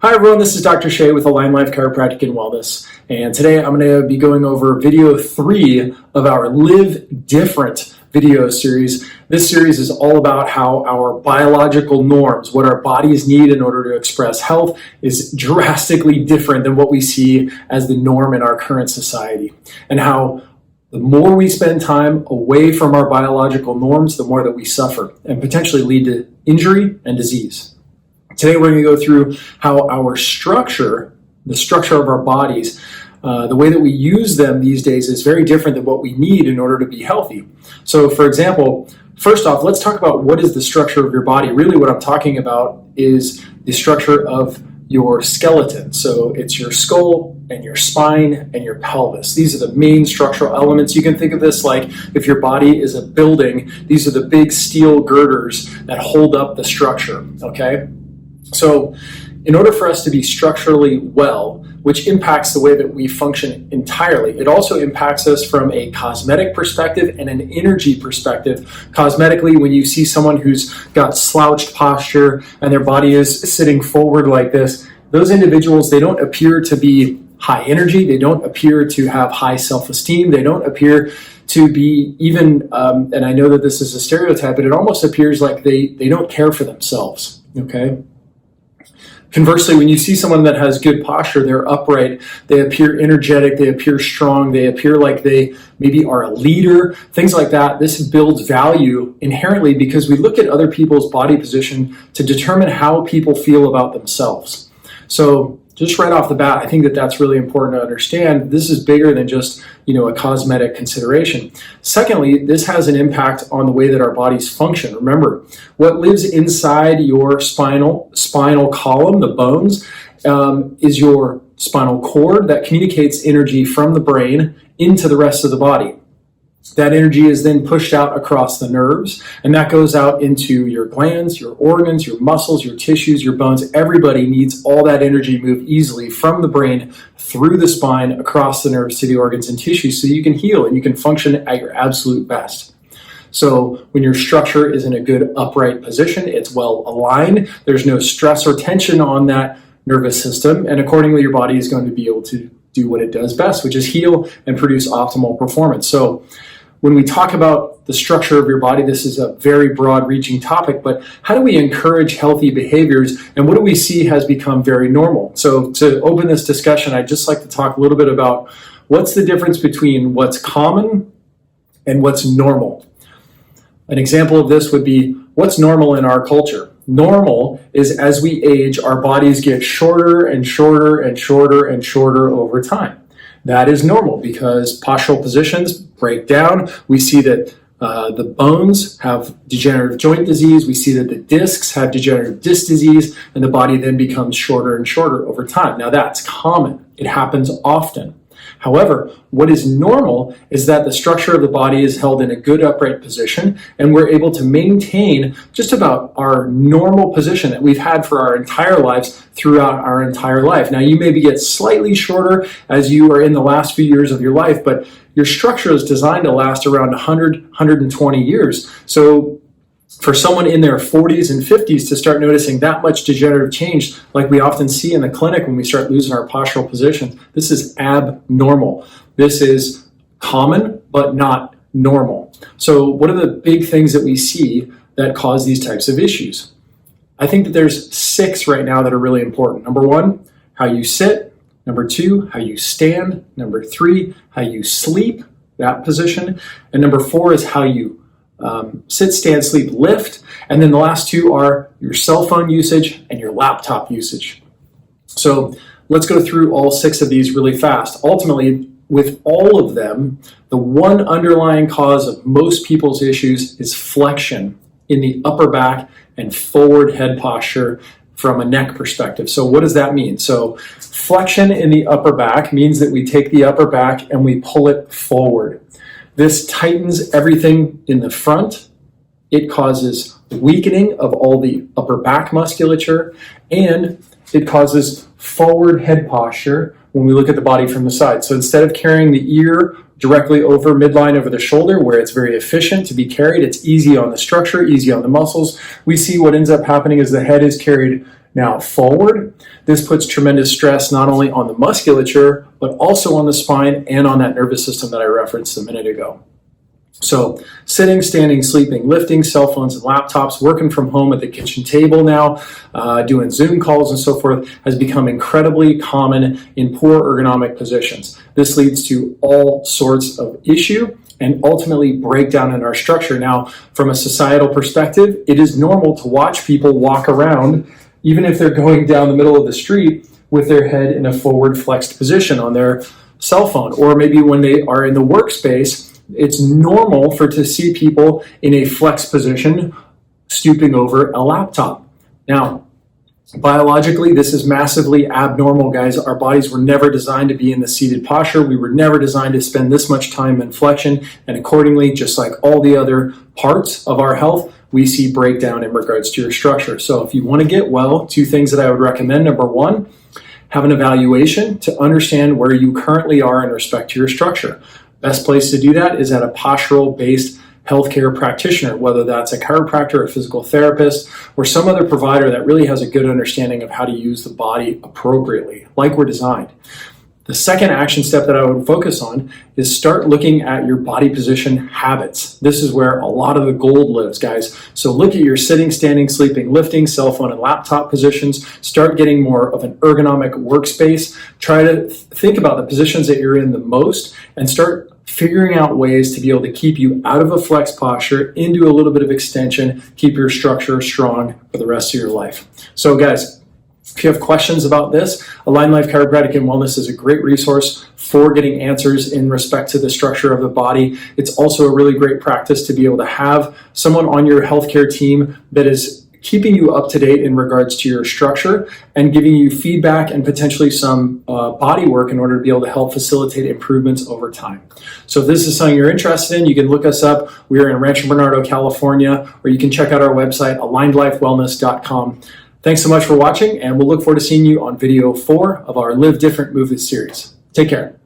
Hi everyone, this is Dr. Shea with Align Life Chiropractic and Wellness, and today I'm going to be going over video 3 of our Live Different video series. This series is all about how our biological norms, what our bodies need in order to express health, is drastically different than what we see as the norm in our current society, and how the more we spend time away from our biological norms, the more that we suffer and potentially lead to injury and disease. Today we're going to go through how our structure, the structure of our bodies, the way that we use them these days is very different than what we need in order to be healthy. So for example, first off, let's talk about what is the structure of your body. Really what I'm talking about is the structure of your skeleton. So it's your skull and your spine and your pelvis. These are the main structural elements. You can think of this like if your body is a building, these are the big steel girders that hold up the structure, okay? So in order for us to be structurally well, which impacts the way that we function entirely, it also impacts us from a cosmetic perspective and an energy perspective. Cosmetically, when you see someone who's got slouched posture and their body is sitting forward like this, those individuals, they don't appear to be high energy, they don't appear to have high self-esteem, they don't appear to be even, and I know that this is a stereotype, but it almost appears like they don't care for themselves, okay? Conversely, when you see someone that has good posture, they're upright, they appear energetic, they appear strong, they appear like they maybe are a leader, things like that. This builds value inherently because we look at other people's body position to determine how people feel about themselves. So just right off the bat, I think that that's really important to understand. This is bigger than just, a cosmetic consideration. Secondly, this has an impact on the way that our bodies function. Remember, what lives inside your spinal column, the bones, is your spinal cord that communicates energy from the brain into the rest of the body. That energy is then pushed out across the nerves, and that goes out into your glands, your organs, your muscles, your tissues, your bones. Everybody needs all that energy move easily from the brain through the spine, across the nerves to the organs and tissues so you can heal and you can function at your absolute best. So when your structure is in a good upright position, it's well aligned, there's no stress or tension on that nervous system, and accordingly your body is going to be able to do what it does best, which is heal and produce optimal performance. So when we talk about the structure of your body, this is a very broad-reaching topic, but how do we encourage healthy behaviors, and what do we see has become very normal? So to open this discussion, I'd just like to talk a little bit about what's the difference between what's common and what's normal. An example of this would be what's normal in our culture. Normal is as we age, our bodies get shorter and shorter and shorter and shorter over time. That is normal because postural positions break down. We see that the bones have degenerative joint disease. We see that the discs have degenerative disc disease, and the body then becomes shorter and shorter over time. Now that's common. It happens often. However, what is normal is that the structure of the body is held in a good upright position, and we're able to maintain just about our normal position that we've had for our entire lives throughout our entire life. Now, you maybe get slightly shorter as you are in the last few years of your life, but your structure is designed to last around 100, 120 years. So for someone in their 40s and 50s to start noticing that much degenerative change, like we often see in the clinic when we start losing our postural position, this is abnormal. This is common, but not normal. So what are the big things that we see that cause these types of issues? I think that there's 6 right now that are really important. Number 1, how you sit. Number 2, how you stand. Number 3, how you sleep, that position. And number 4 is how you sit, stand, sleep, lift. And then the last 2 are your cell phone usage and your laptop usage. So let's go through all 6 of these really fast. Ultimately, with all of them, the one underlying cause of most people's issues is flexion in the upper back and forward head posture from a neck perspective. So what does that mean? So flexion in the upper back means that we take the upper back and we pull it forward. This tightens everything in the front. It causes weakening of all the upper back musculature, and it causes forward head posture when we look at the body from the side. So instead of carrying the ear directly over midline over the shoulder where it's very efficient to be carried, it's easy on the structure, easy on the muscles. We see what ends up happening is the head is carried Now forward, this puts tremendous stress not only on the musculature, but also on the spine and on that nervous system that I referenced a minute ago. So sitting, standing, sleeping, lifting, cell phones and laptops, working from home at the kitchen table now, doing Zoom calls and so forth has become incredibly common in poor ergonomic positions. This leads to all sorts of issue and ultimately breakdown in our structure. Now, from a societal perspective, it is normal to watch people walk around, even if they're going down the middle of the street, with their head in a forward flexed position on their cell phone, or maybe when they are in the workspace, it's normal to see people in a flexed position stooping over a laptop. Now, biologically, this is massively abnormal, guys. Our bodies were never designed to be in the seated posture. We were never designed to spend this much time in flexion, and accordingly, just like all the other parts of our health, we see breakdown in regards to your structure. So if you want to get well, 2 things that I would recommend. Number 1, have an evaluation to understand where you currently are in respect to your structure. Best place to do that is at a postural-based healthcare practitioner, whether that's a chiropractor, a physical therapist, or some other provider that really has a good understanding of how to use the body appropriately, like we're designed. The second action step that I would focus on is start looking at your body position habits. This is where a lot of the gold lives, guys. So look at your sitting, standing, sleeping, lifting, cell phone, and laptop positions. Start getting more of an ergonomic workspace. Try to think about the positions that you're in the most and start figuring out ways to be able to keep you out of a flex posture into a little bit of extension, keep your structure strong for the rest of your life. So guys, if you have questions about this, Align Life Chiropractic and Wellness is a great resource for getting answers in respect to the structure of the body. It's also a really great practice to be able to have someone on your healthcare team that is keeping you up to date in regards to your structure and giving you feedback and potentially some body work in order to be able to help facilitate improvements over time. So if this is something you're interested in, you can look us up. We are in Rancho Bernardo, California, or you can check out our website, alignedlifewellness.com. Thanks so much for watching, and we'll look forward to seeing you on video 4 of our Live Different Movement series. Take care.